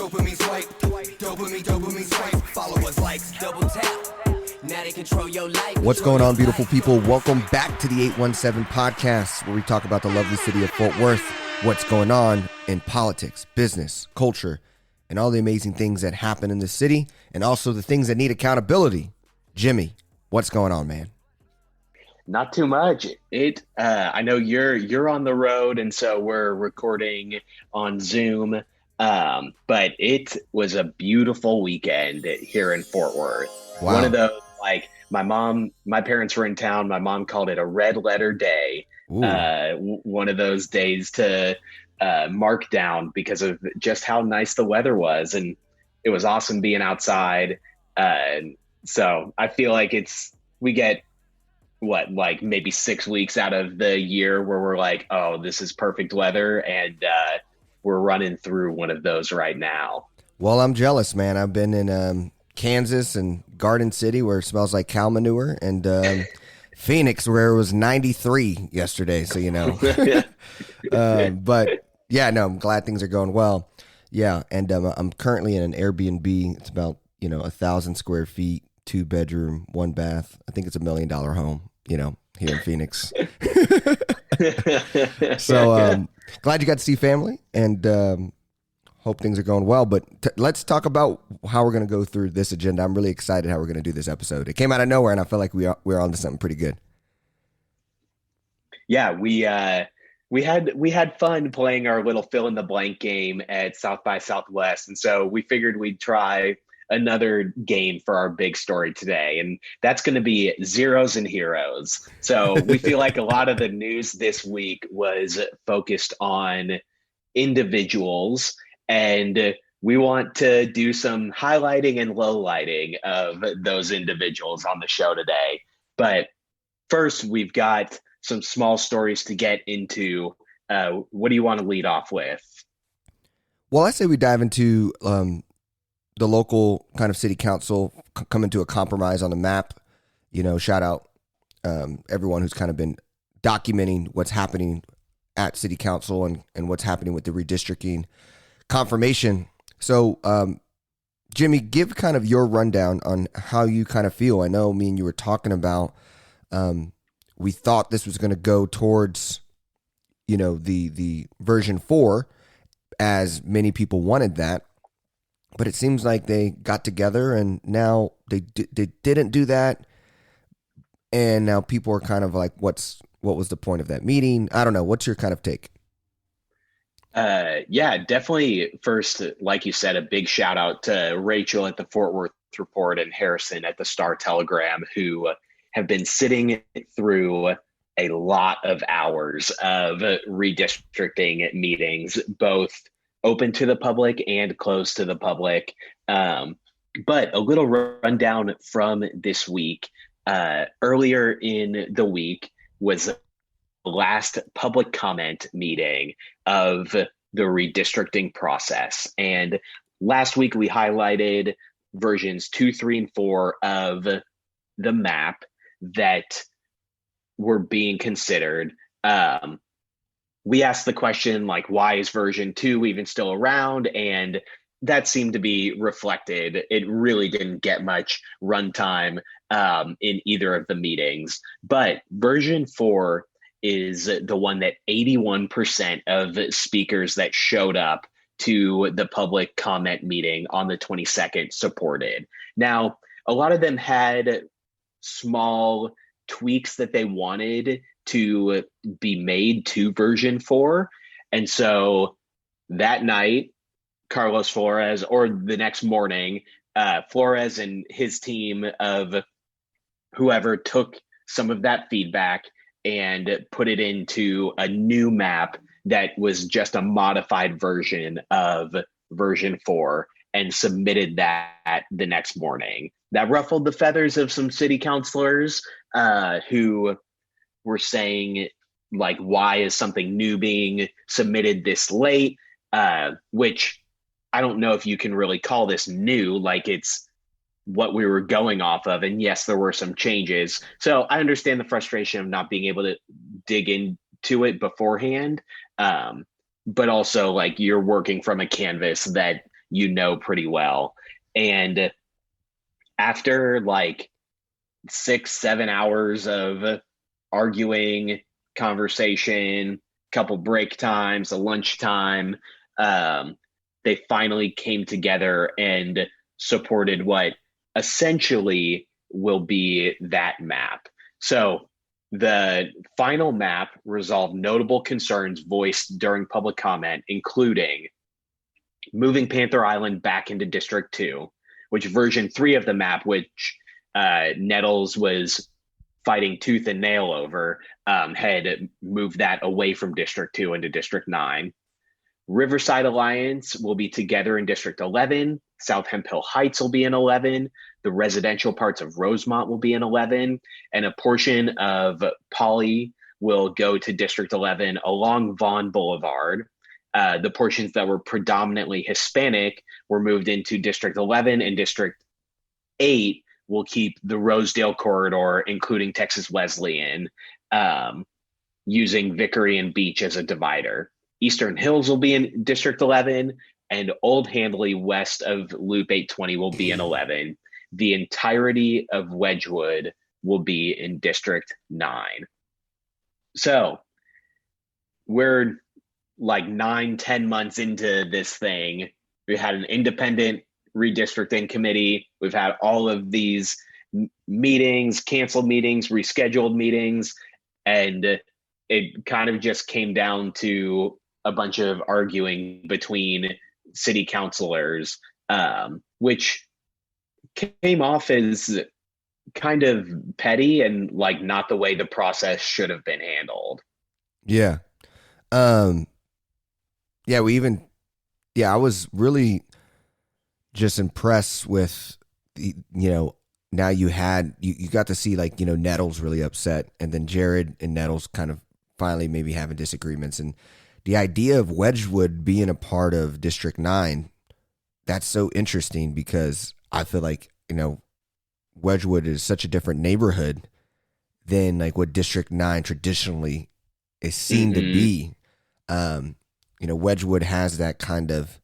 Dopamine swipe, dopamine swipe. Followers, likes, double tap. Now they control your life. What's going on, beautiful people? Welcome back to the 817 podcast, where we talk about the lovely city of Fort Worth, what's going on in politics, business, culture, and all the amazing things that happen in the city, and also the things that need accountability. Jimmy, what's going on, man? Not too much. I know you're on the road, and so we're recording on Zoom. But it was a beautiful weekend here in Fort Worth. Wow. One of those, like, my parents were in town. My mom called it a red letter day. One of those days to mark down because of just how nice the weather was, and it was awesome being outside. So I feel like we get like maybe 6 weeks out of the year where we're like, oh, this is perfect weather, and we're running through one of those right now. Well, I'm jealous, man. I've been in Kansas and Garden City, where it smells like cow manure, and Phoenix, where it was 93 yesterday, so you know. But yeah, no, I'm glad things are going well. Yeah, and I'm currently in an Airbnb. It's about 1,000 square feet, 2-bedroom, 1 bath. I think it's $1 million home, here in Phoenix. So glad you got to see family, and hope things are going well. But let's talk about how we're going to go through this agenda. I'm really excited how we're going to do this episode. It came out of nowhere, and I feel like we're on to something pretty good. Yeah, we had fun playing our little fill in the blank game at South by Southwest, and so we figured we'd try another game for our big story today, and that's going to be zeros and heroes. So we feel like a lot of the news this week was focused on individuals, and we want to do some highlighting and lowlighting of those individuals on the show today. But first, we've got some small stories to get into. What do you want to lead off with? Well, I say we dive into the local kind of city council coming to a compromise on the map. Shout out everyone who's kind of been documenting what's happening at city council and what's happening with the redistricting confirmation. So, Jimmy, give kind of your rundown on how you kind of feel. I know me and you were talking about, we thought this was going to go towards, the version 4, as many people wanted that. But it seems like they got together, and now they didn't do that. And now people are kind of like, what was the point of that meeting? I don't know. What's your kind of take? Yeah, definitely. First, like you said, a big shout out to Rachel at the Fort Worth Report and Harrison at the Star Telegram, who have been sitting through a lot of hours of redistricting meetings, both open to the public and closed to the public. But a little rundown from this week. Earlier in the week was the last public comment meeting of the redistricting process. And last week we highlighted versions 2, 3, and 4 of the map that were being considered. We asked the question, like, why is version 2 even still around? And that seemed to be reflected. It really didn't get much runtime in either of the meetings. But version 4 is the one that 81% of speakers that showed up to the public comment meeting on the 22nd supported. Now, a lot of them had small tweaks that they wanted to be made to version 4. And so that night, Carlos Flores, or the next morning, Flores and his team of whoever took some of that feedback and put it into a new map that was just a modified version of version 4 and submitted that the next morning. That ruffled the feathers of some city councilors who were saying, like, why is something new being submitted this late? Which I don't know if you can really call this new, like it's what we were going off of. And yes, there were some changes. So I understand the frustration of not being able to dig into it beforehand. But also, like, you're working from a canvas that you know pretty well. And after like 6-7 hours of arguing, conversation, couple break times, a lunch time, they finally came together and supported what essentially will be that map. So the final map resolved notable concerns voiced during public comment, including moving Panther Island back into District 2, which version 3 of the map, which Nettles was fighting tooth and nail over, had moved that away from District 2 into District 9. Riverside Alliance will be together in District 11. South Hemphill Heights will be in 11. The residential parts of Rosemont will be in 11. And a portion of Poly will go to District 11 along Vaughn Boulevard. The portions that were predominantly Hispanic were moved into District 11, and District 8 will keep the Rosedale corridor, including Texas Wesleyan, using Vickery and Beach as a divider. Eastern Hills will be in District 11, and Old Handley west of Loop 820 will be in 11. The entirety of Wedgwood will be in District 9. So we're like 9-10 months into this thing. We had an independent redistricting committee. We've had all of these meetings, canceled meetings, rescheduled meetings, and it kind of just came down to a bunch of arguing between city councilors, which came off as kind of petty and like not the way the process should have been handled. Yeah. Yeah, I was really just impressed with now you got to see like, Nettles really upset, and then Jared and Nettles kind of finally maybe having disagreements, and the idea of Wedgwood being a part of District 9, that's so interesting because I feel like, Wedgwood is such a different neighborhood than like what District 9 traditionally is seen to be. Wedgwood has that kind of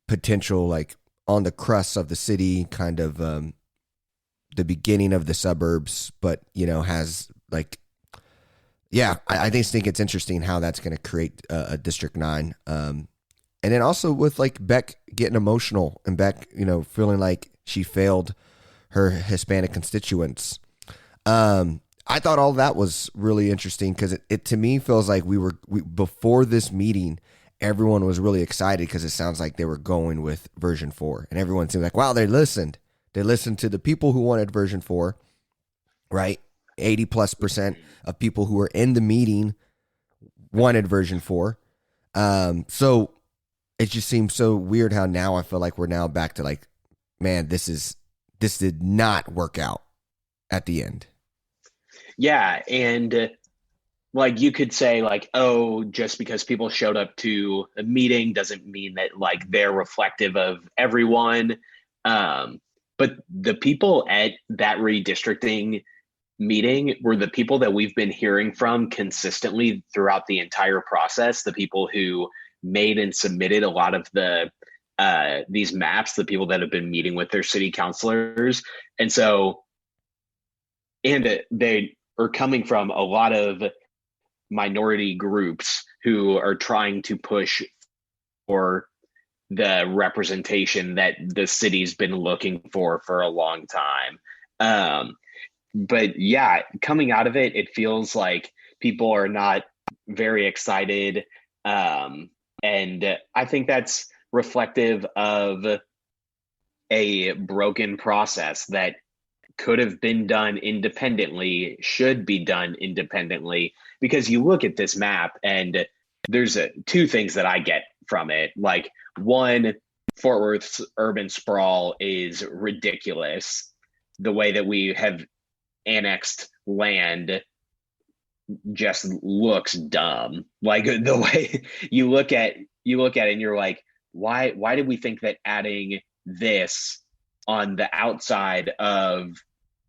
potential, like on the crust of the city, kind of the beginning of the suburbs, but has like, I just think it's interesting how that's going to create a District 9. And then also with like Beck getting emotional and Beck, feeling like she failed her Hispanic constituents. I thought all that was really interesting because it to me feels like we before this meeting, everyone was really excited because it sounds like they were going with version 4, and everyone seemed like, wow, they listened to the people who wanted version 4, right? 80+% of people who were in the meeting wanted version 4. So it just seems so weird how now I feel like we're now back to like, man, this did not work out at the end. Yeah, and like you could say like, oh, just because people showed up to a meeting doesn't mean that like they're reflective of everyone. But the people at that redistricting meeting were the people that we've been hearing from consistently throughout the entire process, the people who made and submitted a lot of the these maps, the people that have been meeting with their city councilors. And so, and they are coming from a lot of minority groups who are trying to push for the representation that the city's been looking for a long time. But yeah, coming out of it, it feels like people are not very excited. And I think that's reflective of a broken process that could have been done independently, should be done independently, because you look at this map and there's two things that I get from it. Like, one, Fort Worth's urban sprawl is ridiculous. The way that we have annexed land just looks dumb. Like the way you look at it and you're like, why did we think that adding this on the outside of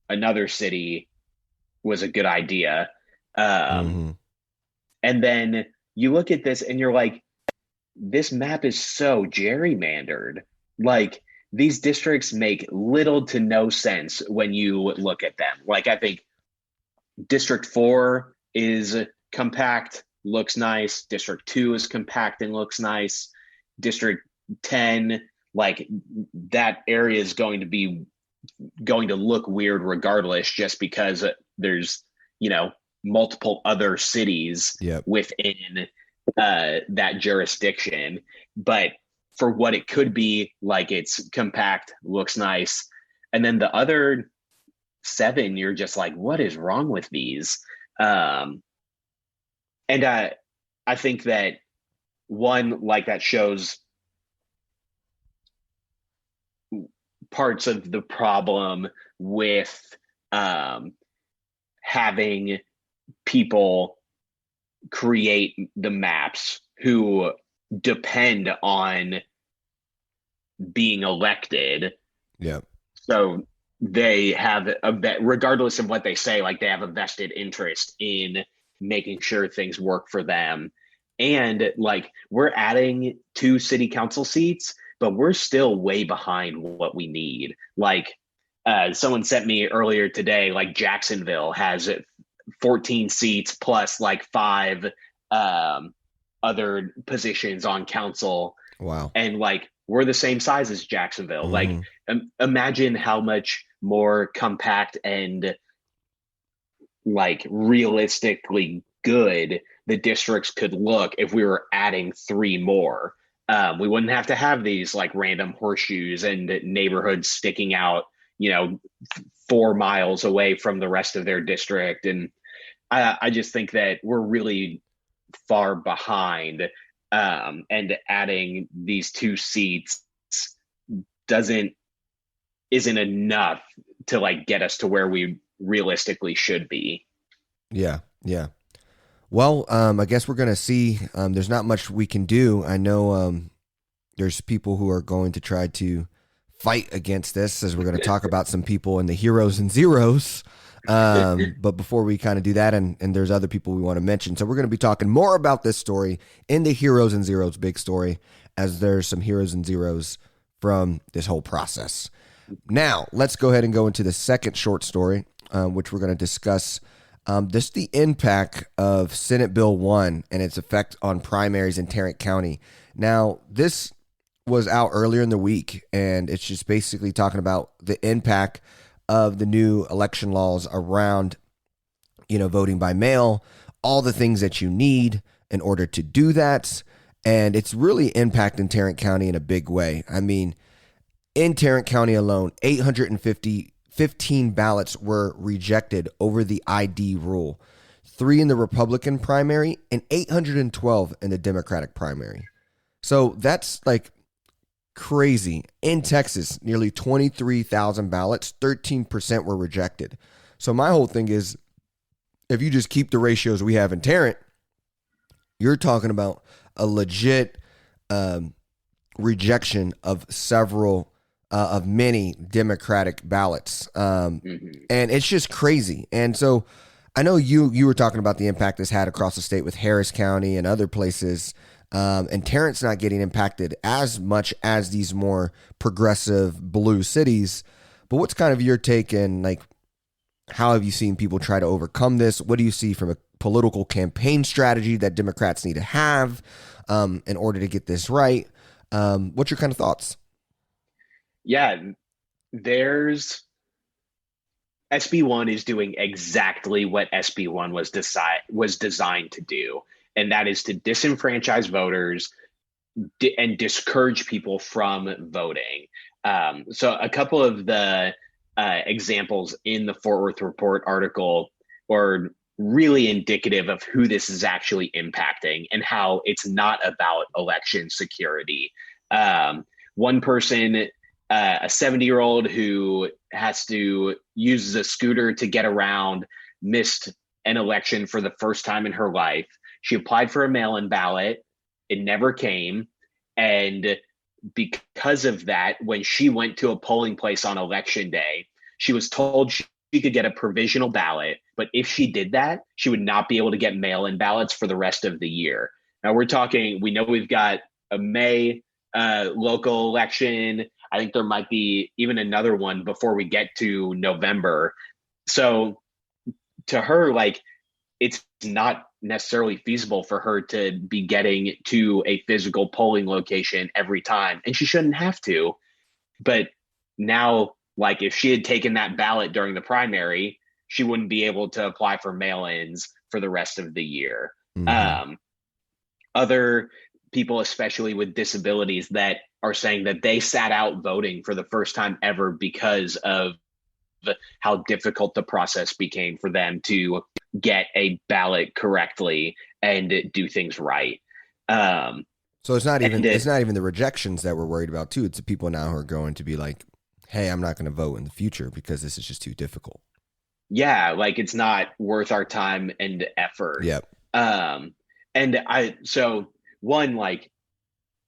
another city was a good idea? And then you look at this and you're like, this map is so gerrymandered. Like, these districts make little to no sense when you look at them. Like, I think District 4 is compact, looks nice. District 2 is compact and looks nice. District 10, like, that area is going to look weird regardless, just because there's, multiple other cities Yep. within that jurisdiction. But for what it could be, like, it's compact, looks nice. And then the other 7, you're just like, what is wrong with these? And I think that one, like, that shows parts of the problem with having people create the maps who depend on being elected. Yeah. So they have regardless of what they say, like, they have a vested interest in making sure things work for them. And, like, we're adding 2 city council seats, but we're still way behind what we need. Like, someone sent me earlier today, like, Jacksonville has 14 seats plus like 5 other positions on council. Wow. And, like, we're the same size as Jacksonville. Mm-hmm. Like, imagine how much more compact and, like, realistically good the districts could look if we were adding 3 more. We wouldn't have to have these, like, random horseshoes and neighborhoods sticking out, 4 miles away from the rest of their district. And I just think that we're really far behind, and adding these 2 seats isn't enough to, like, get us to where we realistically should be. Yeah. Yeah. Well, I guess we're going to see. There's not much we can do. I know there's people who are going to try to fight against this, as we're going to talk about some people in the heroes and zeros. But before we kind of do that, and there's other people we want to mention. So we're going to be talking more about this story in the heroes and zeros big story, as there's some heroes and zeros from this whole process. Now, let's go ahead and go into the second short story, which we're going to discuss. This is the impact of Senate Bill 1 and its effect on primaries in Tarrant County. Now, this was out earlier in the week, and it's just basically talking about the impact of the new election laws around, voting by mail, all the things that you need in order to do that. And it's really impacting Tarrant County in a big way. I mean, in Tarrant County alone, 815 ballots were rejected over the ID rule, 3 in the Republican primary and 812 in the Democratic primary. So that's, like, crazy. In Texas, nearly 23,000 ballots, 13% were rejected. So my whole thing is, if you just keep the ratios we have in Tarrant, you're talking about a legit rejection of several of many Democratic ballots. And it's just crazy. And so I know you were talking about the impact this had across the state with Harris County and other places. And Tarrant's not getting impacted as much as these more progressive blue cities. But what's kind of your take, and, like, how have you seen people try to overcome this? What do you see from a political campaign strategy that Democrats need to have in order to get this right? What's your kind of thoughts? Yeah, there's SB1 is doing exactly what SB1 was designed to do, and that is to disenfranchise voters and discourage people from voting. So a couple of the examples in the Fort Worth Report article are really indicative of who this is actually impacting and how it's not about election security. One person, a 70-year-old who has to use a scooter to get around, missed an election for the first time in her life. She applied for a mail-in ballot. It never came. And because of that, when she went to a polling place on election day, she was told she could get a provisional ballot. But if she did that, she would not be able to get mail-in ballots for the rest of the year. Now we're talking, we know we've got a May local election. I think there might be even another one before we get to November. So to her, like, it's not necessarily feasible for her to be getting to a physical polling location every time, and she shouldn't have to. But now, like, if she had taken that ballot during the primary, she wouldn't be able to apply for mail-ins for the rest of the year. Other people, especially with disabilities, that are saying that they sat out voting for the first time ever because of how difficult the process became for them to get a ballot correctly and do things right. So it's not even the rejections that we're worried about too. It's the people now who are going to be like, hey, I'm not going to vote in the future because this is just too difficult. Yeah, like, it's not worth our time and effort. Yep. So one, like,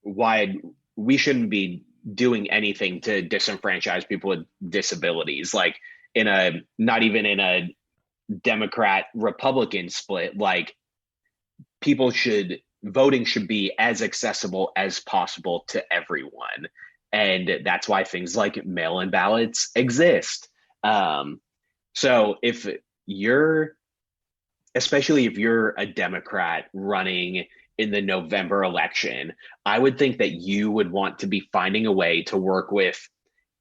why we shouldn't be doing anything to disenfranchise people with disabilities, like, not even in a Democrat Republican split. Like, voting should be as accessible as possible to everyone. And that's why things like mail-in ballots exist. So especially if you're a Democrat running in the November election, I would think that you would want to be finding a way to work with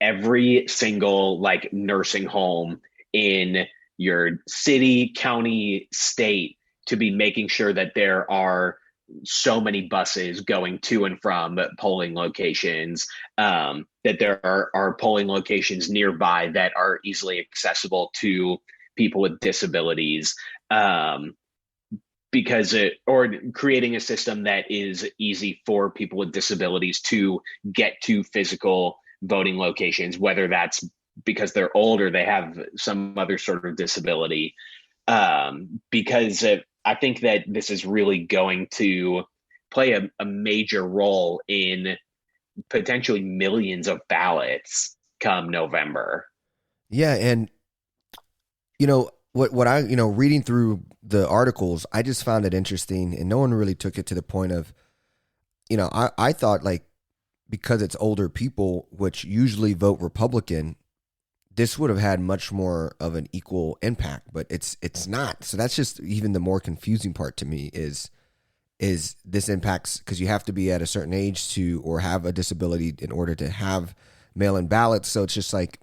every single, like, nursing home in your city, county, state, to be making sure that there are so many buses going to and from polling locations, that there are polling locations nearby that are easily accessible to people with disabilities, or creating a system that is easy for people with disabilities to get to physical voting locations, whether that's because they're old or they have some other sort of disability. Because I think that this is really going to play a major role in potentially millions of ballots come November. Yeah, and what I reading through the articles, I just found it interesting, and no one really took it to the point of, I thought, like, because it's older people, which usually vote Republican, this would have had much more of an equal impact, but it's not. So that's just even the more confusing part to me is this impacts, because you have to be at a certain age to, or have a disability in order to have mail-in ballots. So it's just like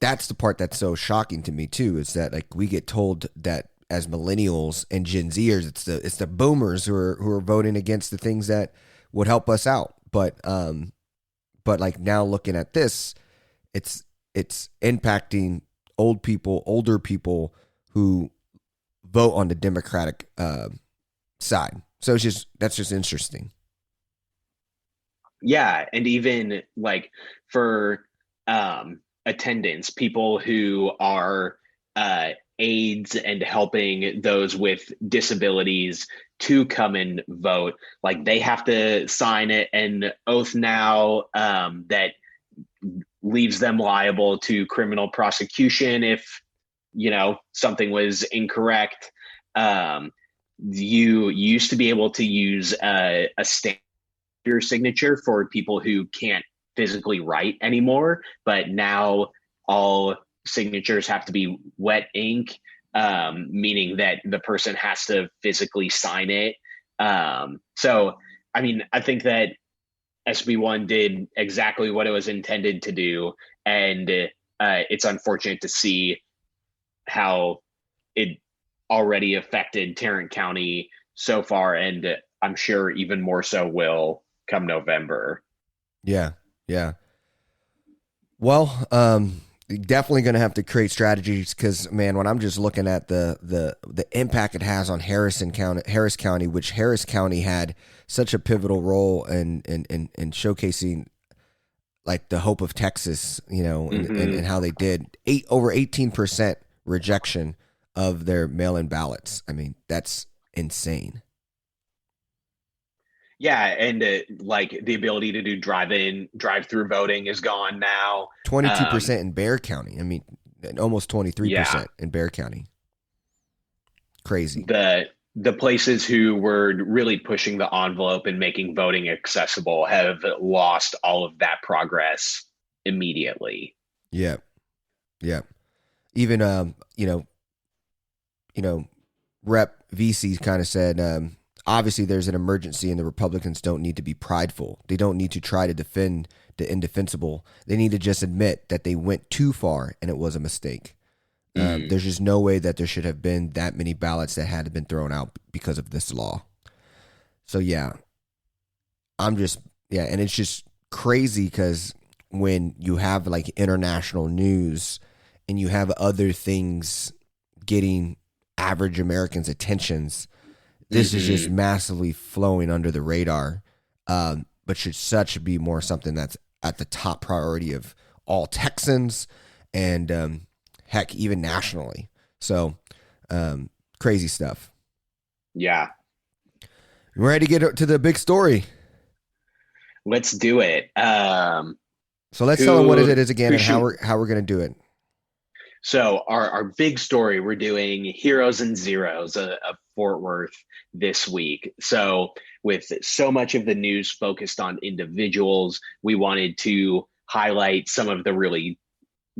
that's the part that's so shocking to me too, is that, like, we get told that as millennials and Gen Zers, it's the boomers who are voting against the things that would help us out. But like, now looking at this, it's impacting older people who vote on the Democratic side. So that's just interesting. Yeah, and even, like, for attendance, people who are aides and helping those with disabilities to come and vote, like, they have to sign an oath now that leaves them liable to criminal prosecution if something was incorrect. You used to be able to use a stamp your signature for people who can't physically write anymore, but now all signatures have to be wet ink, meaning that the person has to physically sign it. So, I mean, I think that SB1 did exactly what it was intended to do, and it's unfortunate to see how it already affected Tarrant County so far, and I'm sure even more so will come November. Yeah. Well, definitely going to have to create strategies, because, man, when I'm just looking at the impact it has on Harris County, which Harris County had such a pivotal role in showcasing, like, the hope of Texas, and how they did over 18% rejection of their mail-in ballots. I mean, that's insane. Yeah, and like, the ability to do drive-through voting is gone now. 22% in Bexar County. I mean, almost 23% in Bexar County. Crazy. the places who were really pushing the envelope and making voting accessible have lost all of that progress immediately. Yeah. Yeah. Even Rep VC kind of said, obviously there's an emergency and the Republicans don't need to be prideful. They don't need to try to defend the indefensible. They need to just admit that they went too far and it was a mistake. There's just no way that there should have been that many ballots that had been thrown out because of this law. So yeah, and it's just crazy because when you have like international news and you have other things getting average Americans' attentions, this is just massively flowing under the radar, but should be more something that's at the top priority of all Texans and heck, even nationally. So crazy stuff. Yeah. You ready to get to the big story? Let's do it. So let's tell them what it is again and how we're going to do it. So our big story, we're doing Heroes and Zeros of Fort Worth this week. So with so much of the news focused on individuals, we wanted to highlight some of the really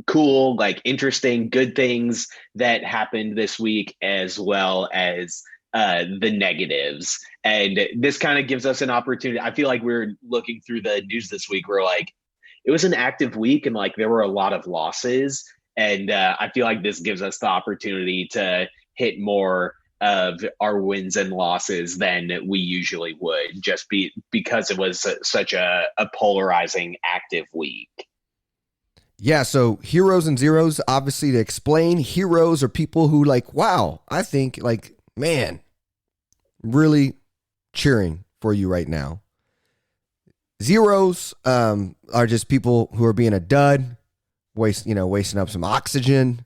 cool, like interesting, good things that happened this week, as well as the negatives. And this kind of gives us an opportunity. I feel like we're looking through the news this week. We're like, it was an active week and like there were a lot of losses. And I feel like this gives us the opportunity to hit more of our wins and losses than we usually would, just because it was such a polarizing, active week. Yeah, so heroes and zeros, obviously to explain, heroes are people who like, wow, I think like, man, really cheering for you right now. Zeros are just people who are being a dud, wasting up some oxygen,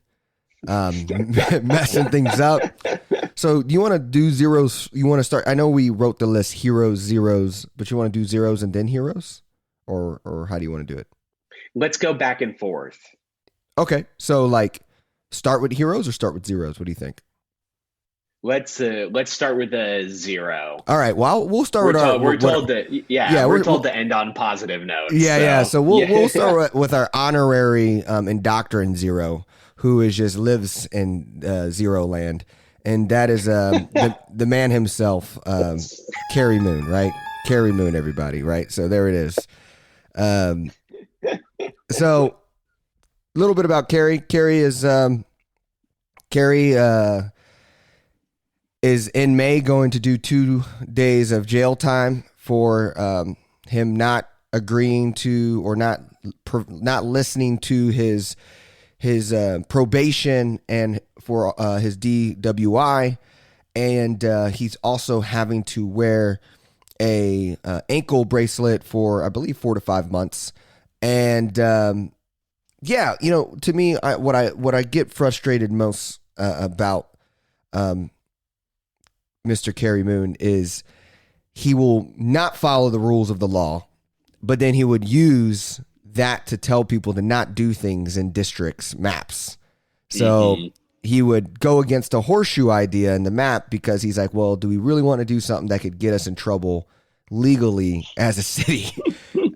messing things up. So do you want to do zeros? You want to start? I know we wrote the list heroes, zeros, but you want to do zeros and then heroes, or how do you want to do it? Let's go back and forth. Okay, so like start with heroes or start with zeros? What do you think? Let's start with a zero. All right. Well, we'll start with our. We're told to end on positive notes. Yeah. So we'll start with our honorary indoctrined zero, who lives in zero land, and that is the man himself, Carrie Moon, right? Carrie Moon, everybody, right? So there it is. So a little bit about Carrie. Carrie is in May going to do 2 days of jail time for him not agreeing to or not listening to his probation and for his DWI, and he's also having to wear a ankle bracelet for I believe 4 to 5 months. And to me, what I get frustrated most about Mr. Carrie Moon is he will not follow the rules of the law, but then he would use that to tell people to not do things in districts maps. So he would go against a horseshoe idea in the map because he's like, well, do we really want to do something that could get us in trouble legally as a city?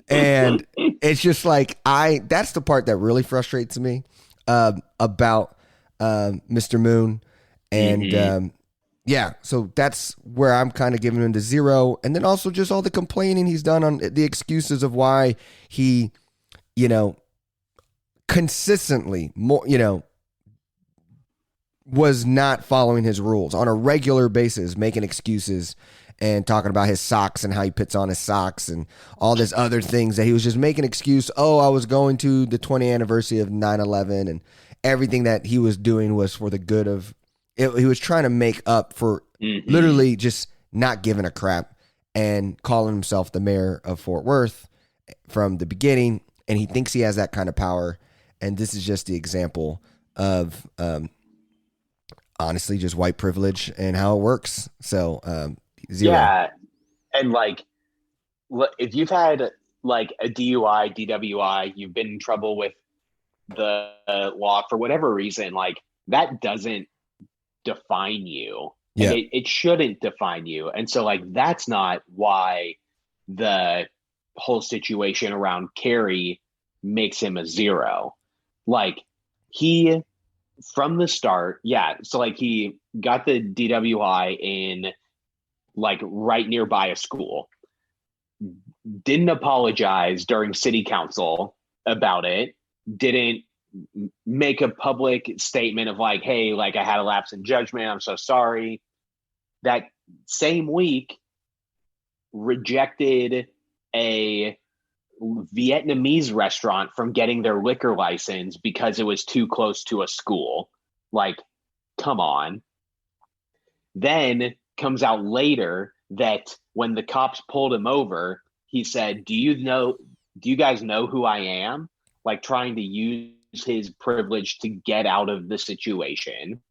And it's just like, that's the part that really frustrates me about Mr. Moon. And so that's where I'm kind of giving him the zero. And then also just all the complaining he's done on the excuses of why he, consistently was not following his rules on a regular basis, making excuses and talking about his socks and how he puts on his socks and all this other things that he was just making excuse. Oh, I was going to the 20th anniversary of 9/11 and everything that he was doing was for the good of it. He was trying to make up for literally just not giving a crap and calling himself the mayor of Fort Worth from the beginning. And he thinks he has that kind of power. And this is just the example of, honestly, just white privilege and how it works. So, zero. Yeah. And if you've had like a DUI, DWI, you've been in trouble with the law for whatever reason, like that doesn't define you. and Yeah. it shouldn't define you. And so like that's not why the whole situation around Kerry makes him a zero. Like he from the start, yeah. So like he got the DWI in like right nearby a school, didn't apologize during city council about it, didn't make a public statement of like, hey, like I had a lapse in judgment, I'm so sorry. That same week, rejected a Vietnamese restaurant from getting their liquor license because it was too close to a school. Like, come on. Then comes out later that when the cops pulled him over, he said, do you guys know who I am? Like trying to use his privilege to get out of the situation.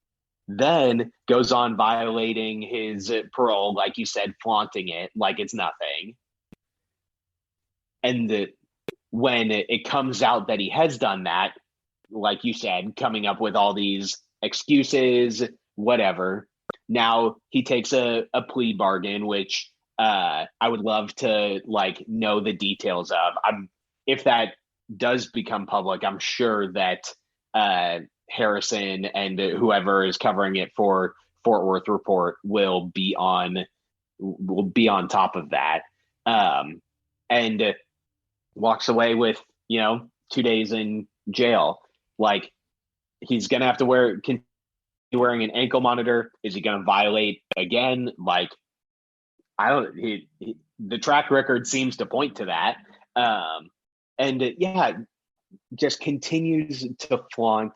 Then goes on violating his parole, like you said, flaunting it like it's nothing. And when it comes out that he has done that, like you said, coming up with all these excuses, whatever. Now he takes a plea bargain, which I would love to like know the details of. If that does become public, I'm sure that Harrison and whoever is covering it for Fort Worth Report will be on top of that. And walks away with 2 days in jail. Like he's gonna have to continue wearing an ankle monitor. Is he gonna violate again? Like I don't. The track record seems to point to that. And just continues to flaunt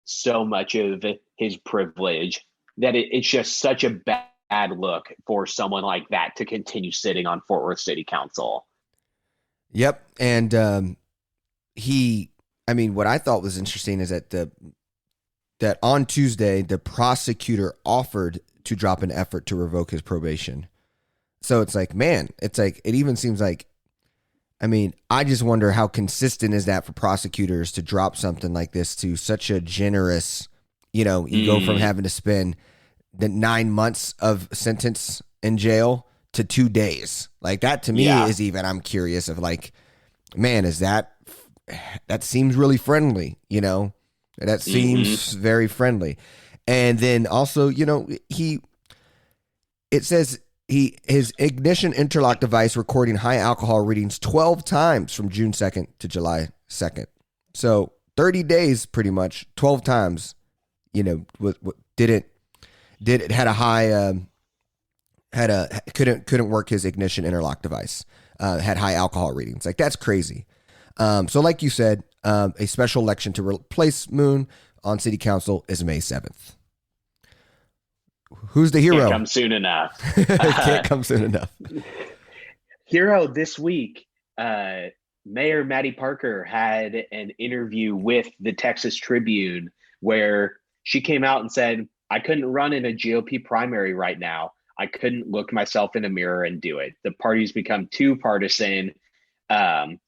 so much of his privilege that it's just such a bad look for someone like that to continue sitting on Fort Worth City Council. Yep. And what I thought was interesting is that on Tuesday, the prosecutor offered to drop an effort to revoke his probation. So it's like, man, it even seems like, I just wonder how consistent is that for prosecutors to drop something like this to such a generous, you go from having to spend the 9 months of sentence in jail to 2 days. Like that to me is even, I'm curious of like, man, that seems really friendly, that seems very friendly. And then also, it says his ignition interlock device recording high alcohol readings 12 times from June 2nd to July 2nd. So 30 days, pretty much 12 times, had a high, couldn't work his ignition interlock device, had high alcohol readings. Like that's crazy. So like you said, a special election to replace Moon on city council is May 7th. Who's the hero? Can't come soon enough. Can't come soon enough. Hero this week, Mayor Maddie Parker had an interview with the Texas Tribune where she came out and said, I couldn't run in a GOP primary right now. I couldn't look myself in a mirror and do it. The party's become too partisan.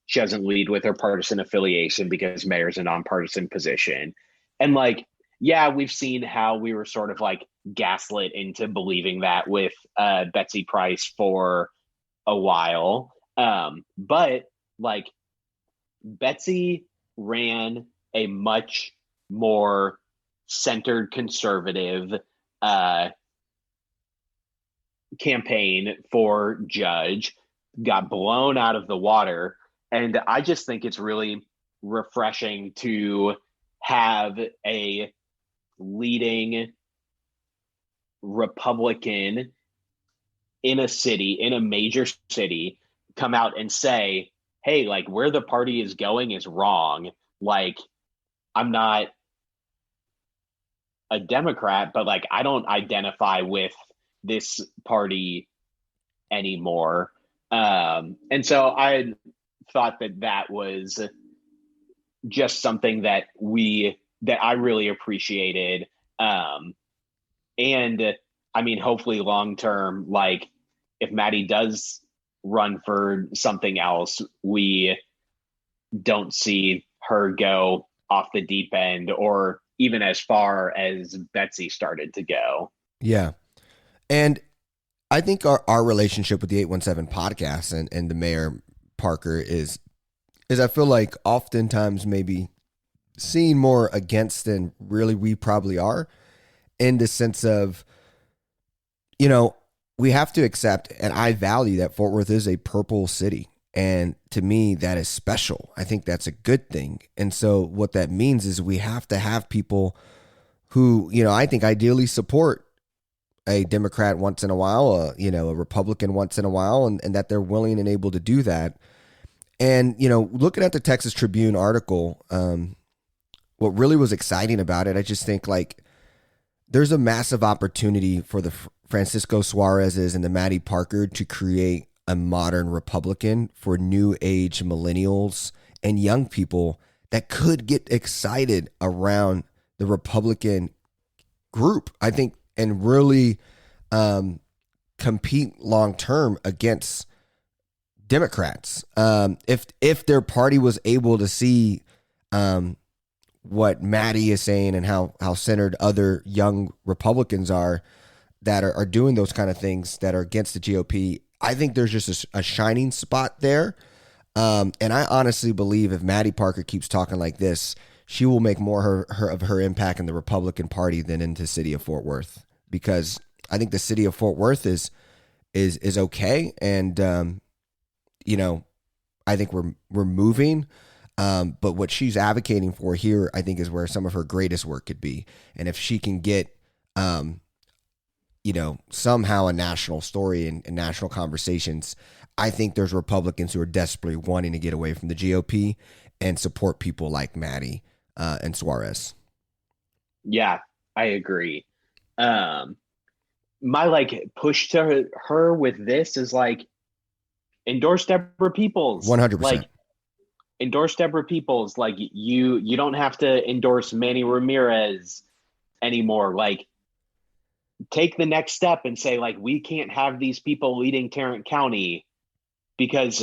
She doesn't lead with her partisan affiliation because mayor's a nonpartisan position. And like, yeah, we've seen how we were sort of like gaslit into believing that with Betsy Price for a while. But like Betsy ran a much more centered conservative campaign for judge, got blown out of the water. And I just think it's really refreshing to have a leading Republican in a major city, come out and say, hey, like where the party is going is wrong. Like, I'm not a Democrat, but like, I don't identify with this party anymore. And so I thought that was just something that I really appreciated. And hopefully long term, like if Maddie does run for something else, we don't see her go off the deep end or even as far as Betsy started to go. Yeah. And I think our relationship with the 817 podcast and the mayor Parker is I feel like oftentimes maybe seen more against than really we probably are, in the sense of, you know, we have to accept, and I value that Fort Worth is a purple city. And to me, that is special. I think that's a good thing. And so what that means is we have to have people who, I think ideally support a Democrat once in a while, a Republican once in a while, and that they're willing and able to do that. And, looking at the Texas Tribune article, what really was exciting about it, I just think like there's a massive opportunity for the Francisco Suarez's and the Maddie Parker to create a modern Republican for new age millennials and young people that could get excited around the Republican group, I think, and really compete long term against Democrats. If their party was able to see what Maddie is saying and how centered other young Republicans are that are doing those kind of things that are against the GOP, I think there's just a shining spot there. And I honestly believe if Maddie Parker keeps talking like this, she will make more of her impact in the Republican Party than into the city of Fort Worth, because I think the city of Fort Worth is okay, and I think we're moving. But what she's advocating for here, I think, is where some of her greatest work could be. And if she can get, somehow a national story and national conversations, I think there's Republicans who are desperately wanting to get away from the GOP and support people like Maddie and Suarez. Yeah, I agree. My push to her with this is endorse Deborah Peoples. 100%. Endorse Deborah Peoples. You don't have to endorse Manny Ramirez anymore. Take the next step and say, we can't have these people leading Tarrant County because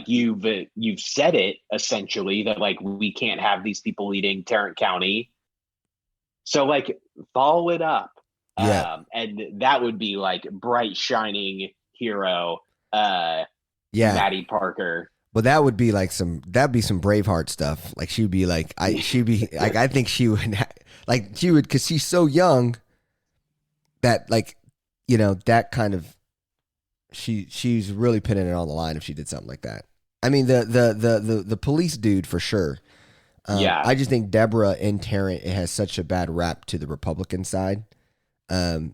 you've said it essentially that we can't have these people leading Tarrant County. So follow it up. Yeah. And that would be bright shining hero, Maddie Parker. But that would be some Braveheart stuff. I think she would, cause she's so young that that kind of, she's really pinning it on the line if she did something like that. I mean, the police dude for sure. I just think Deborah in Tarrant, it has such a bad rap to the Republican side. That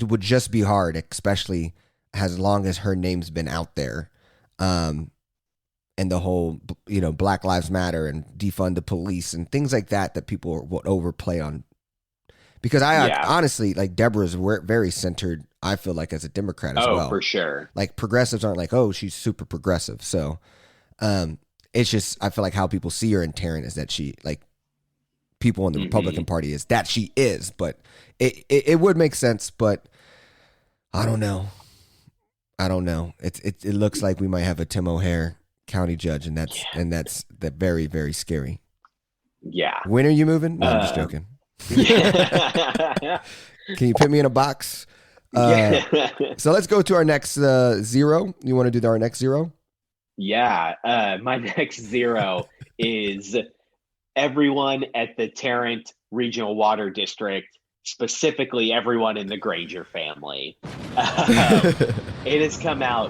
would just be hard, especially as long as her name's been out there. And the whole, Black Lives Matter and defund the police and things like that people would overplay on. Because honestly, Deborah's very centered, I feel like, as a Democrat as well. Oh, for sure. Progressives aren't she's super progressive. So it's just, I feel like how people see her in Tarrant is that she, people in the Republican Party is that she is. But it would make sense, but I don't know. It looks like we might have a Tim O'Hare county judge, and that's very, very scary. Yeah. When are you moving? No, I'm just joking. Can you put me in a box? So let's go to our next zero. You want to do our next zero? Yeah. My next zero is everyone at the Tarrant Regional Water District, specifically everyone in the Granger family. It has come out.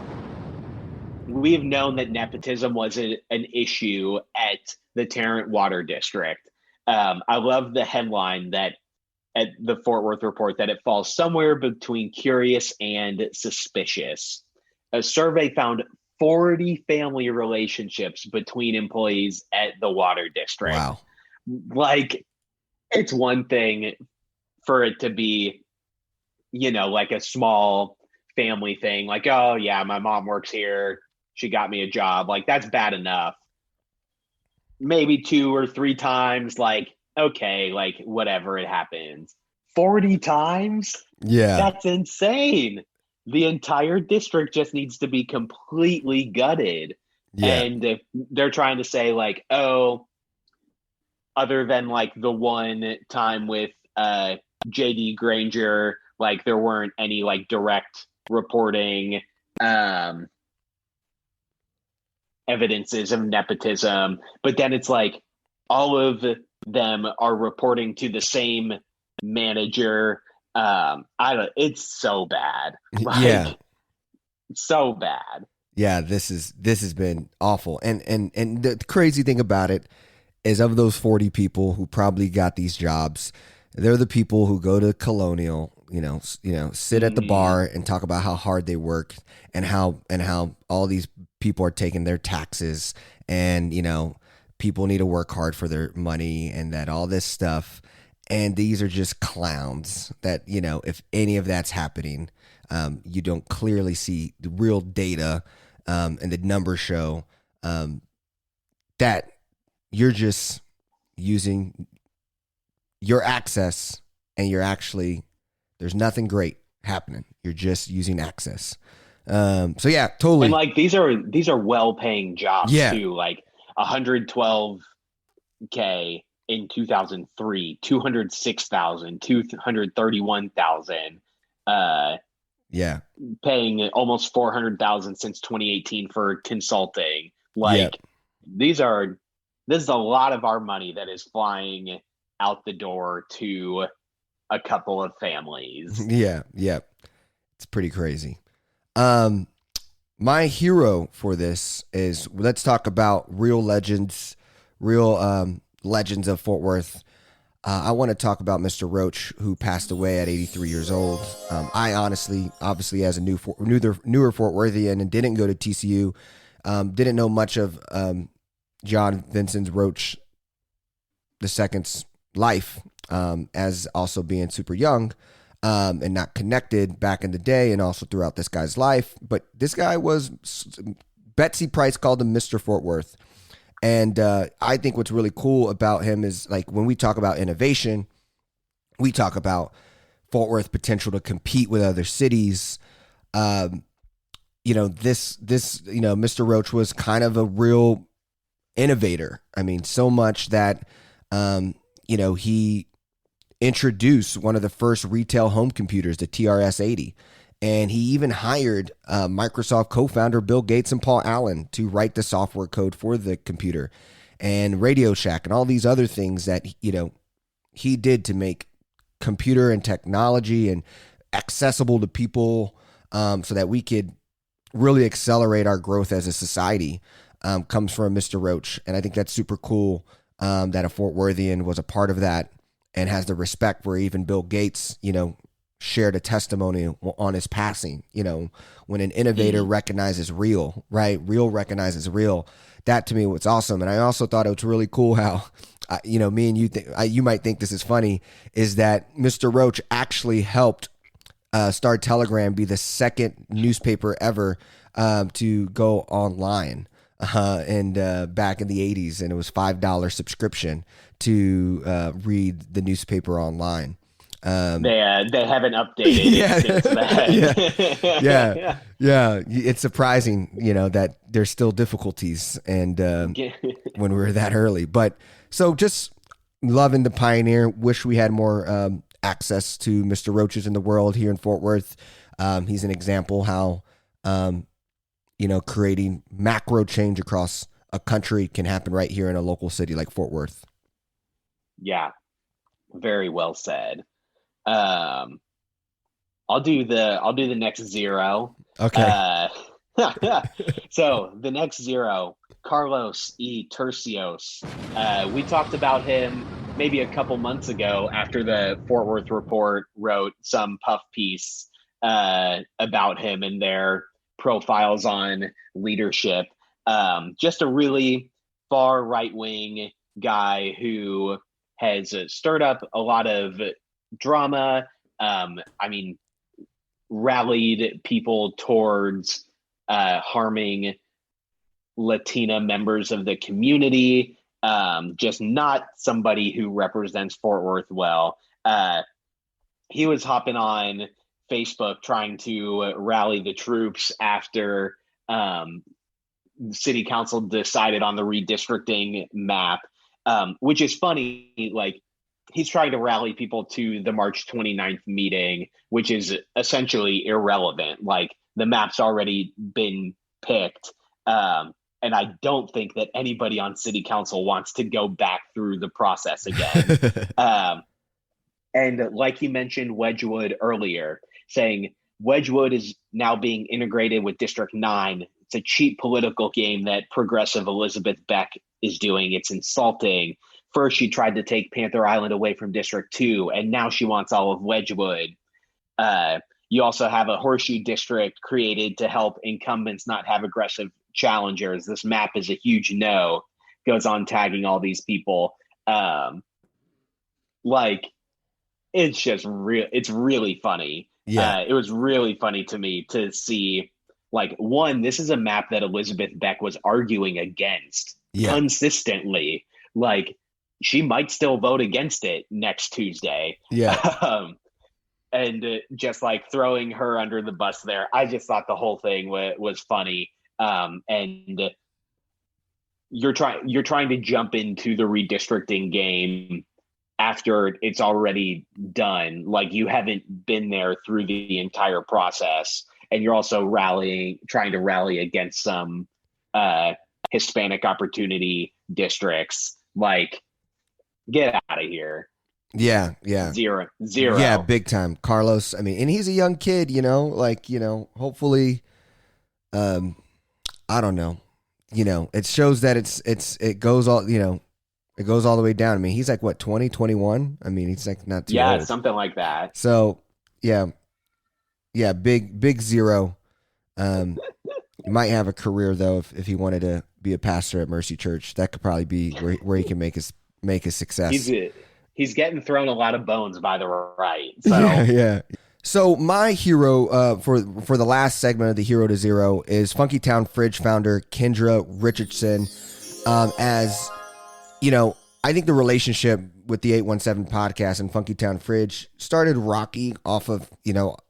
We've known that nepotism was an issue at the Tarrant Water District. I love the headline that at the Fort Worth report that it falls somewhere between curious and suspicious. A survey found 40 family relationships between employees at the water district. Wow. It's one thing for it to be, a small family thing. Oh yeah, my mom works here. She got me a job. That's bad enough. Maybe 2 or 3 times, okay, whatever, it happens. 40 times? Yeah. That's insane. The entire district just needs to be completely gutted. Yeah. And they're trying to say other than the one time with JD Granger, like there weren't any like direct reporting evidences of nepotism, but then it's like all of them are reporting to the same manager. I don't, it's so bad. Yeah. Like so bad. Yeah, this has been awful. And the crazy thing about it is, of those 40 people who probably got these jobs, they're the people who go to Colonial, sit at the bar and talk about how hard they work, and how all these people are taking their taxes, and people need to work hard for their money, and that all this stuff. And these are just clowns that, if any of that's happening, you don't clearly see the real data, and the numbers show that you're just using your access, and there's nothing great happening. You're just using access. So yeah, totally. And like these are well-paying jobs too, like 112K in 2003, 206,000, 231,000, yeah, paying almost 400,000 since 2018 for consulting. Like this is a lot of our money that is flying out the door to a couple of families. Yeah. It's pretty crazy. My hero for this is, let's talk about real legends of Fort Worth. I want to talk about Mr. Roach, who passed away at 83 years old. I obviously, as a newer Fort Worthian, and didn't go to TCU, didn't know much of John Vincent Roach II's life, as also being super young, and not connected back in the day, and also throughout this guy's life. But this guy Betsy Price called him Mr. Fort Worth. And I think what's really cool about him is, like, when we talk about innovation, we talk about Fort Worth potential to compete with other cities. Mr. Roach was kind of a real innovator. I mean, so much that, he introduced one of the first retail home computers, the TRS-80. And he even hired Microsoft co-founder Bill Gates and Paul Allen to write the software code for the computer, and Radio Shack and all these other things that, he did to make computer and technology and accessible to people, so that we could really accelerate our growth as a society, comes from Mr. Roach. And I think that's super cool, that a Fort Worthian was a part of that and has the respect where even Bill Gates, shared a testimony on his passing. When an innovator recognizes real, right? Real recognizes real. That to me was awesome. And I also thought it was really cool how, me and you you might think this is funny, is that Mr. Roach actually helped Star Telegram be the second newspaper ever to go online, and back in the 80s, and it was $5 subscription to read the newspaper online. They haven't updated since then. Yeah. It's surprising, that there's still difficulties, and when we were that early. But so just loving the pioneer. Wish we had more access to Mr. Roaches in the world here in Fort Worth. He's an example how creating macro change across a country can happen right here in a local city like Fort Worth. Yeah, very well said. I'll do the next zero. Okay. So the next zero, Carlos E. Tercios. We talked about him maybe a couple months ago after the Fort Worth Report wrote some puff piece about him and their profiles on leadership. Just a really far right-wing guy who has stirred up a lot of drama. Rallied people towards harming Latina members of the community. Just not somebody who represents Fort Worth well. He was hopping on Facebook trying to rally the troops after city council decided on the redistricting map, which is funny. Like, he's trying to rally people to the March 29th meeting, which is essentially irrelevant. Like, the map's already been picked. And I don't think that anybody on city council wants to go back through the process again. And like you mentioned Wedgwood earlier, saying Wedgwood is now being integrated with District 9. It's a cheap political game that progressive Elizabeth Beck is doing. It's insulting. First, she tried to take Panther Island away from District 2, and now she wants all of Wedgwood. You also have a horseshoe district created to help incumbents not have aggressive challengers. This map is a huge no. Goes on tagging all these people. Like, it's just real. It's really funny. Yeah. It was really funny to me to see, like, one, this is a map that Elizabeth Beck was arguing against consistently. Like, she might still vote against it next Tuesday. Yeah. And just like throwing her under the bus there. I just thought the whole thing was funny. And you're trying to jump into the redistricting game after it's already done. Like, you haven't been there through the entire process, and you're also trying to rally against some Hispanic opportunity districts. Like, get out of here. Yeah. Zero. Yeah, big time. Carlos, I mean, and he's a young kid, like, hopefully, I don't know, it shows that it goes all, it goes all the way down. I mean, he's like, what, 20, 21? I mean, he's like not too old. Yeah, something like that. So, yeah, big zero. He might have a career, though, if he wanted to be a pastor at Mercy Church. That could probably be where he can make his success. He's getting thrown a lot of bones by the right. So. Yeah. So my hero for the last segment of the Hero to Zero is Funkytown Fridge founder Kendra Richardson. As I think the relationship with the 817 podcast and Funkytown Fridge started rocky off of,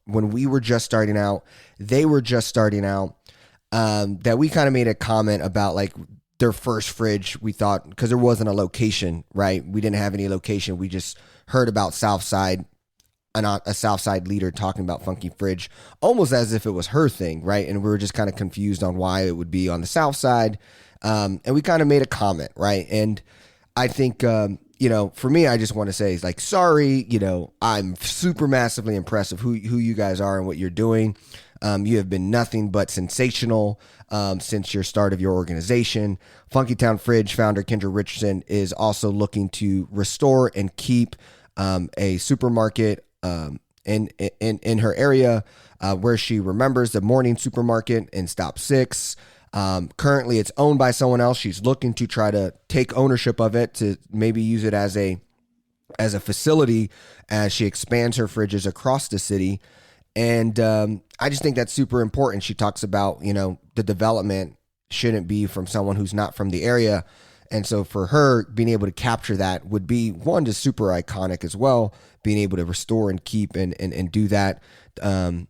when we were just starting out, they were just starting out, that we kind of made a comment about like their first fridge. We thought, because there wasn't a location, right? We didn't have any location. We just heard about Southside, a Southside leader talking about Funky Fridge, almost as if it was her thing, right? And we were just kind of confused on why it would be on the South Side. And we kind of made a comment, right? And I think, for me, I just want to say, like, sorry, I'm super massively impressed of who you guys are and what you're doing. You have been nothing but sensational since your start of your organization. Funkytown Fridge founder Kendra Richardson is also looking to restore and keep a supermarket in her area where she remembers the morning supermarket in Stop 6. Currently, it's owned by someone else. She's looking to try to take ownership of it to maybe use it as a facility as she expands her fridges across the city. And I just think that's super important. She talks about, the development shouldn't be from someone who's not from the area. And so for her, being able to capture that would be, one, just super iconic as well, being able to restore and keep and do that. And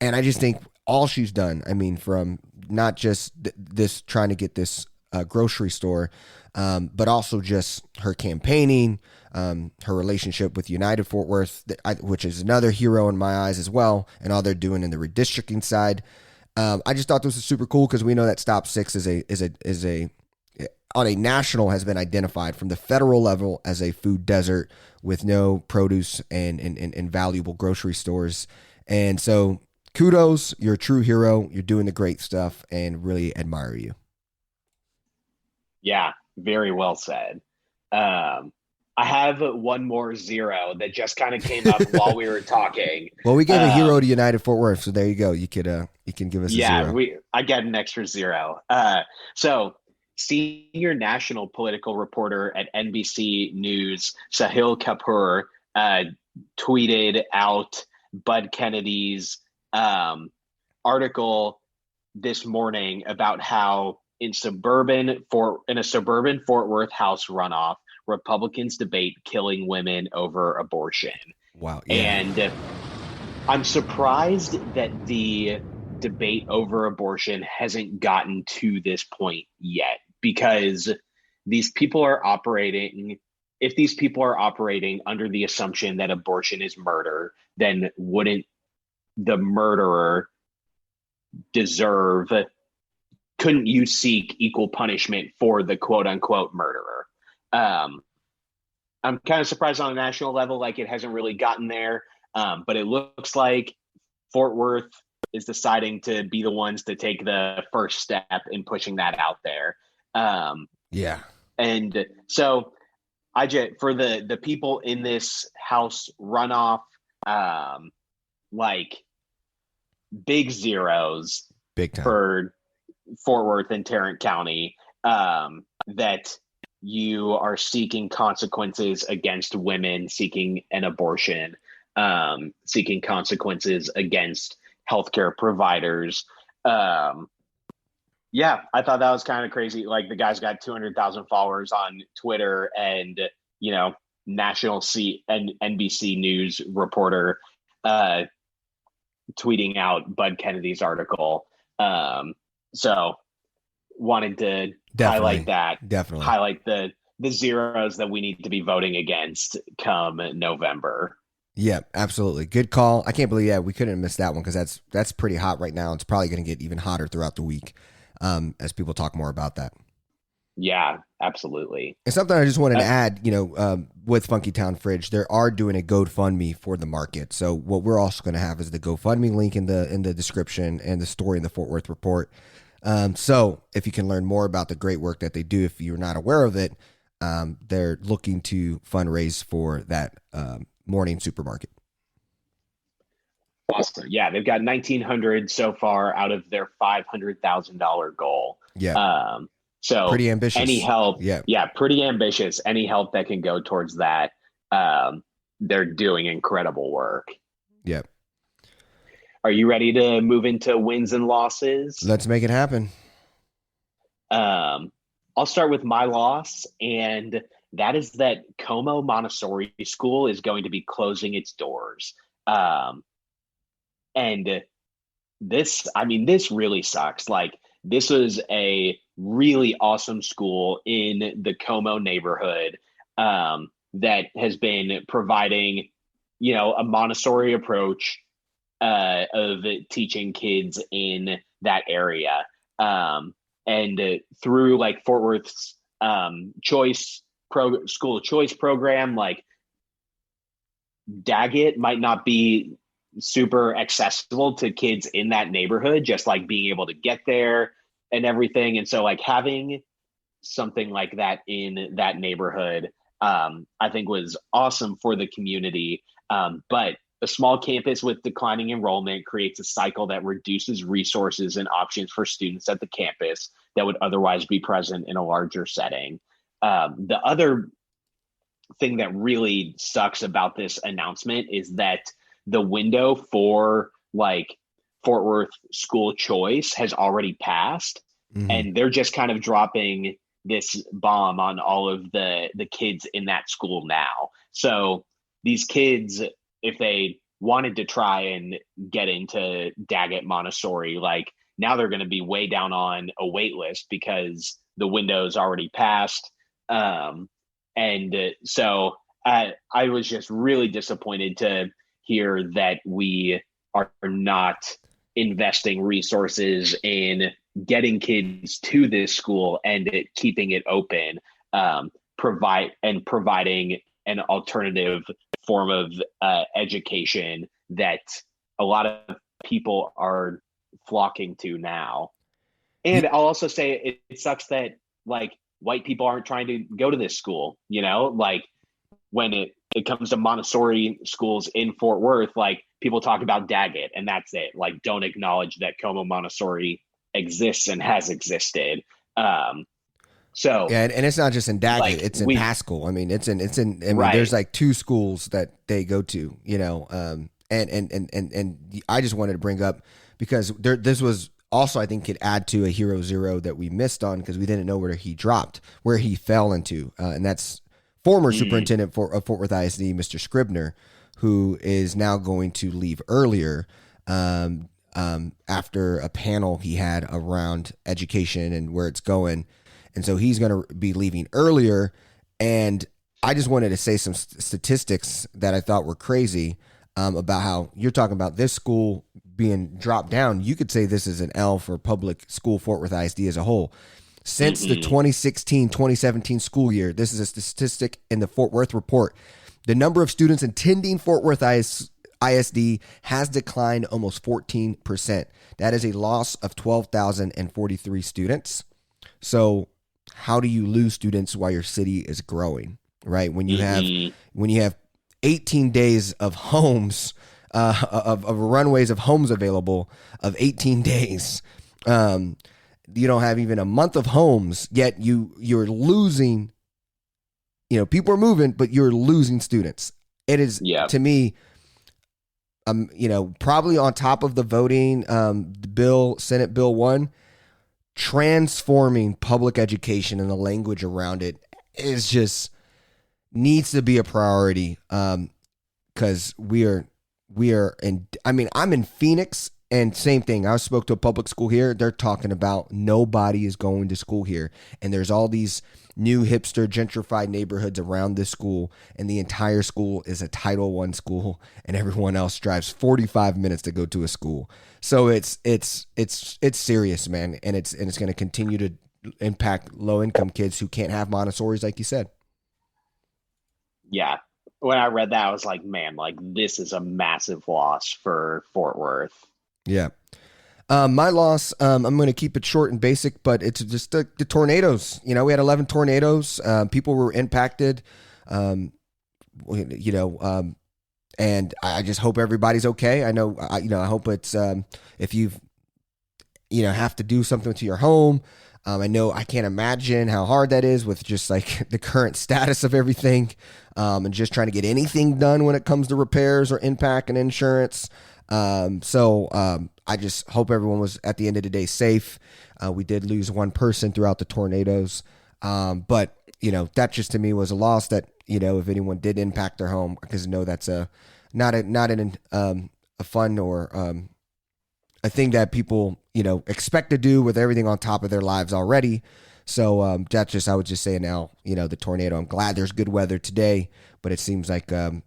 I just think all she's done, I mean, from not just this trying to get this grocery store, but also just her campaigning, her relationship with United Fort Worth, which is another hero in my eyes as well, and all they're doing in the redistricting side. I just thought this was super cool because we know that Stop 6 is a on a national has been identified from the federal level as a food desert with no produce and valuable grocery stores. And so kudos, you're a true hero. You're doing the great stuff and really admire you. Yeah, very well said. I have one more zero that just kind of came up while we were talking. Well, we gave a hero to United Fort Worth, so there you go. You can give us a zero. I get an extra zero. So senior national political reporter at NBC News, Sahil Kapoor, tweeted out Bud Kennedy's article this morning about how in a suburban Fort Worth House runoff, Republicans debate killing women over abortion. Wow. Yeah. And I'm surprised that the debate over abortion hasn't gotten to this point yet, because these people are operating if these people are operating under the assumption that abortion is murder, then wouldn't the murderer deserve, couldn't you seek equal punishment for the quote unquote murderer? I'm kind of surprised on a national level, like it hasn't really gotten there. But it looks like Fort Worth is deciding to be the ones to take the first step in pushing that out there. Yeah. And so for the people in this House runoff, like big zeros Big time. for Fort Worth and Tarrant County, that you are seeking consequences against women seeking an abortion, seeking consequences against healthcare providers. Yeah, I thought that was kind of crazy. Like the guy's got 200,000 followers on Twitter, and national and NBC News reporter tweeting out Bud Kennedy's article. So wanted to highlight that. Definitely highlight the zeros that we need to be voting against come November. Yeah, absolutely. Good call. I can't believe we couldn't have missed that one because that's pretty hot right now. It's probably going to get even hotter throughout the week as people talk more about that. Yeah, absolutely. And something I just wanted to add, with Funkytown Fridge, they are doing a GoFundMe for the market. So what we're also going to have is the GoFundMe link in the description and the story in the Fort Worth Report. So if you can learn more about the great work that they do, if you're not aware of it, they're looking to fundraise for that morning supermarket. Awesome. Yeah, they've got 1,900 so far out of their $500,000 goal. Yeah. So pretty ambitious. Any help? Yeah, pretty ambitious. Any help that can go towards that, they're doing incredible work. Yeah. Are you ready to move into wins and losses? Let's make it happen. I'll start with my loss, and that is that Como Montessori School is going to be closing its doors. And this really sucks. Like, this was a really awesome school in the Como neighborhood that has been providing, a Montessori approach of teaching kids in that area. And through like Fort Worth's school choice program, like Daggett might not be super accessible to kids in that neighborhood, just like being able to get there and everything. And so like having something like that in that neighborhood, I think was awesome for the community. But a small campus with declining enrollment creates a cycle that reduces resources and options for students at the campus that would otherwise be present in a larger setting. The other thing that really sucks about this announcement is that the window for like Fort Worth school choice has already passed, and they're just kind of dropping this bomb on all of the kids in that school now. So these kids, if they wanted to try and get into Daggett Montessori, like now they're going to be way down on a wait list because the window's already passed. So I was just really disappointed to hear that we are not investing resources in getting kids to this school and keeping it open, providing an alternative form of education that a lot of people are flocking to now. And I'll also say it sucks that like white people aren't trying to go to this school, like when it comes to Montessori schools in Fort Worth, like people talk about Daggett and that's it. Like don't acknowledge that Como Montessori exists and has existed. So yeah, and it's not just in Daggett; like, it's in Pascal. I mean, it's in. I mean, right. There's like two schools that they go to, and I just wanted to bring up because this was also, I think, could add to a Hero Zero that we missed on because we didn't know where he fell into, and that's former superintendent of Fort Worth ISD, Mr. Scribner, who is now going to leave earlier. After a panel he had around education and where it's going. And so he's going to be leaving earlier. And I just wanted to say some statistics that I thought were crazy about how you're talking about this school being dropped down. You could say this is an L for public school Fort Worth ISD as a whole. Since the 2016-2017 school year, this is a statistic in the Fort Worth report, the number of students attending Fort Worth ISD has declined almost 14%. That is a loss of 12,043 students. So how do you lose students while your city is growing, right? When you have 18 days of homes, of runways of homes available of 18 days, you don't have even a month of homes, yet you're losing, people are moving, but you're losing students. It is, to me, probably on top of the voting bill, Senate Bill 1, transforming public education and the language around it is just needs to be a priority. Because I'm in Phoenix, and same thing. I spoke to a public school here. They're talking about nobody is going to school here. And there's all these new hipster gentrified neighborhoods around this school, and the entire school is a Title I school, and everyone else drives 45 minutes to go to a school. So it's serious, man. And it's going to continue to impact low income kids who can't have Montessori's, like you said. Yeah. When I read that, I was like, man, like this is a massive loss for Fort Worth. Yeah. My loss, I'm going to keep it short and basic, but it's just the tornadoes. We had 11 tornadoes. People were impacted, and I just hope everybody's okay. I know, I hope it's, if you've, have to do something to your home. I know I can't imagine how hard that is with just like the current status of everything, and just trying to get anything done when it comes to repairs or impact and insurance. I just hope everyone was at the end of the day safe. We did lose one person throughout the tornadoes. But that just to me was a loss that, if anyone did impact their home, because that's not a fun or, a thing that people, expect to do with everything on top of their lives already. So, I would just say now, the tornado, I'm glad there's good weather today, but it seems like, the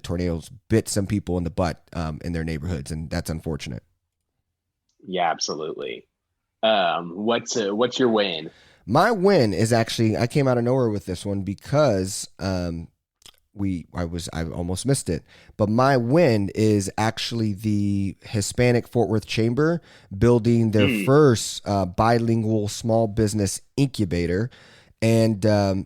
tornadoes bit some people in the butt in their neighborhoods, and that's unfortunate. Yeah, absolutely. What's your win? My win is actually, I came out of nowhere with this one because I almost missed it. But my win is actually the Hispanic Fort Worth Chamber building their first bilingual small business incubator. And I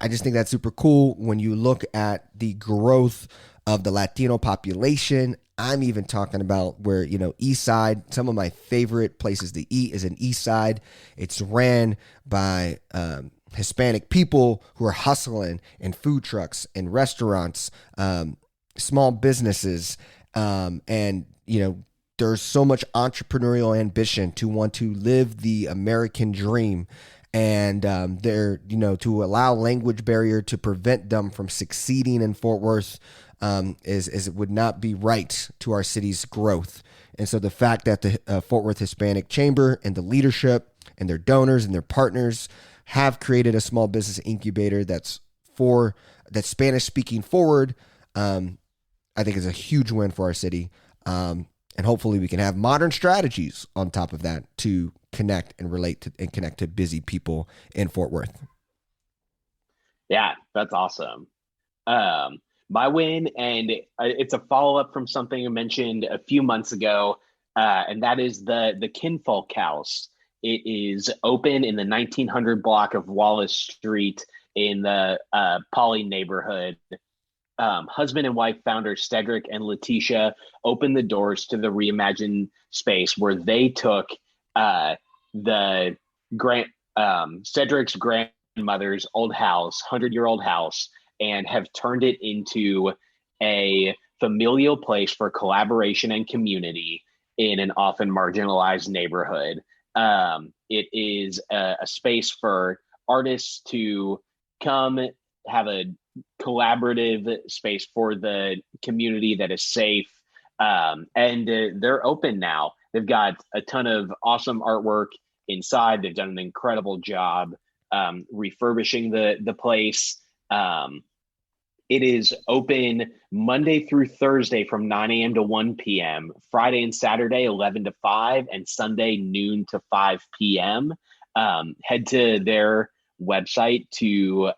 just think that's super cool when you look at the growth of the Latino population. I'm even talking about where, East Side, some of my favorite places to eat is in East Side. It's ran by Hispanic people who are hustling in food trucks and restaurants, small businesses. And there's so much entrepreneurial ambition to want to live the American dream. And they're, to allow language barrier to prevent them from succeeding in Fort Worth is it would not be right to our city's growth. And so the fact that the Fort Worth Hispanic Chamber and the leadership and their donors and their partners have created a small business incubator that's Spanish speaking forward, I think is a huge win for our city. And hopefully we can have modern strategies on top of that to connect and relate to and connect to busy people in Fort Worth. Yeah, that's awesome. My win, and it's a follow-up from something I mentioned a few months ago, and that is the Kinfolk House. It is open in the 1900 block of Wallace Street in the Pauley neighborhood. Husband and wife founders Cedric and Letitia opened the doors to the reimagined space where they took Cedric's grandmother's old house, 100-year-old house, and have turned it into a familial place for collaboration and community in an often marginalized neighborhood. It is a space for artists to come have a collaborative space for the community that is safe. And they're open now. They've got a ton of awesome artwork inside. They've done an incredible job. refurbishing the place. It is open Monday through Thursday from 9 a.m. to 1 p.m., Friday and Saturday, 11 to 5, and Sunday, noon to 5 p.m. Head to their website to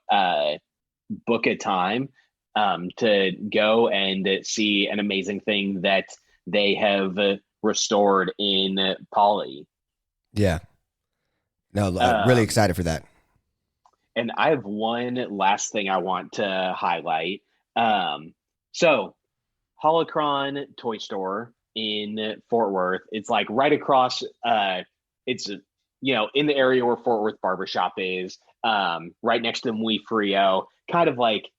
book a time to go and see an amazing thing that they have restored in Poly. Yeah. No, really excited for that. And I have one last thing I want to highlight. So Holocron Toy Store in Fort Worth, it's like right across, it's, in the area where Fort Worth Barbershop is, right next to Muy Frio, kind of like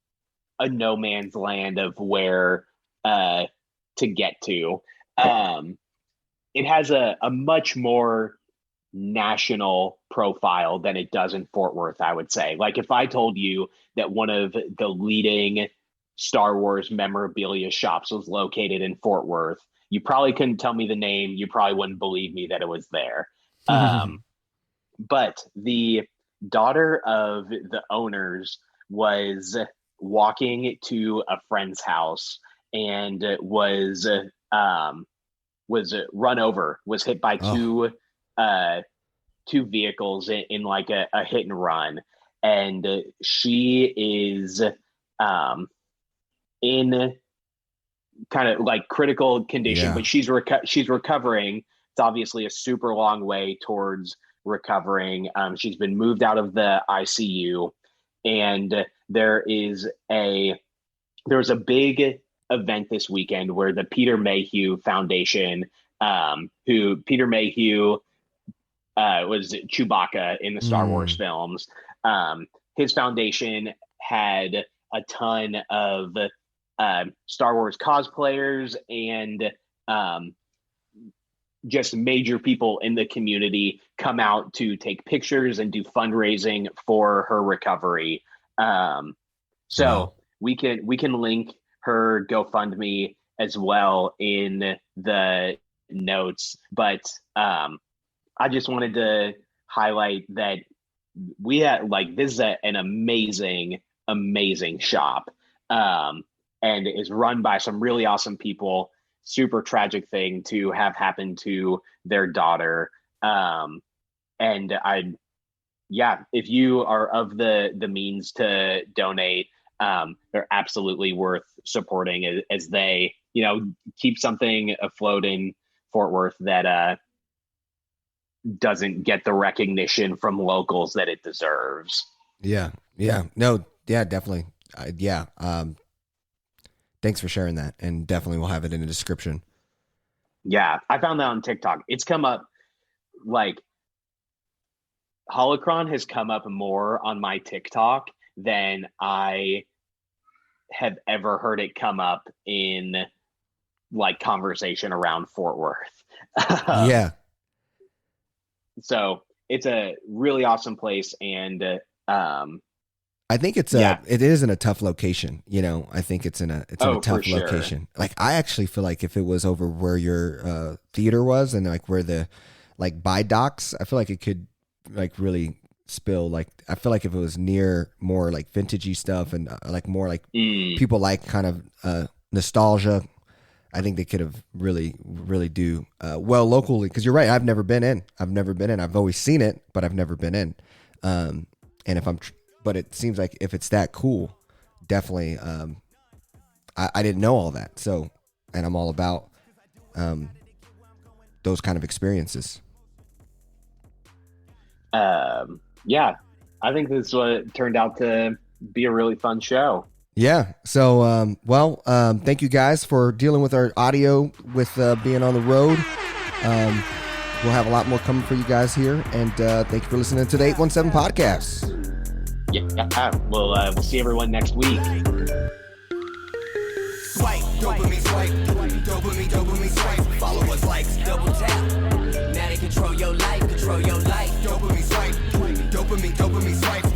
a no man's land of where to get to. It has a much more national profile than it does in Fort Worth, I would say. Like if I told you that one of the leading Star Wars memorabilia shops was located in Fort Worth, you probably couldn't tell me the name. You probably wouldn't believe me that it was there. But the daughter of the owners was walking to a friend's house and was run over, was hit by two vehicles in like a hit and run, and she is in kind of like critical condition, but she's recovering. It's obviously a super long way towards recovering. She's been moved out of the ICU, and there was a big event this weekend where the Peter Mayhew Foundation, who Peter Mayhew was Chewbacca in the Star Wars films. His foundation had a ton of Star Wars cosplayers and just major people in the community come out to take pictures and do fundraising for her recovery. So we can link her GoFundMe as well in the notes, but I just wanted to highlight that we had this is an amazing shop, and is run by some really awesome people. Super tragic thing to have happen to their daughter. And if you are of the means to donate, they're absolutely worth supporting as they, keep something afloat in Fort Worth that, doesn't get the recognition from locals that it deserves. Yeah. Definitely. Thanks for sharing that, and definitely we'll have it in the description. Yeah, I found that on TikTok. It's come up, Holocron has come up more on my TikTok than I have ever heard it come up in conversation around Fort Worth. Yeah. So it's a really awesome place, and I think it is in a tough location. I think it's in a tough location. Sure. I actually feel like if it was over where your theater was and where the by docks, I feel like it could really spill. I feel like if it was near more vintagey stuff and more people kind of nostalgia, I think they could have really do well locally. Because you're right, I've never been in. I've always seen it, but I've never been in. And but it seems like if it's that cool, definitely. I didn't know all that, so, and I'm all about those kind of experiences. Yeah, I think this turned out to be a really fun show. Yeah. So, thank you guys for dealing with our audio with being on the road. We'll have a lot more coming for you guys here, and thank you for listening to the 817 podcast. Yeah, we'll see everyone next week. Swipe, dopamine, swipe. Follow us, likes, double tap. Now they control your life. Dopamine swipe.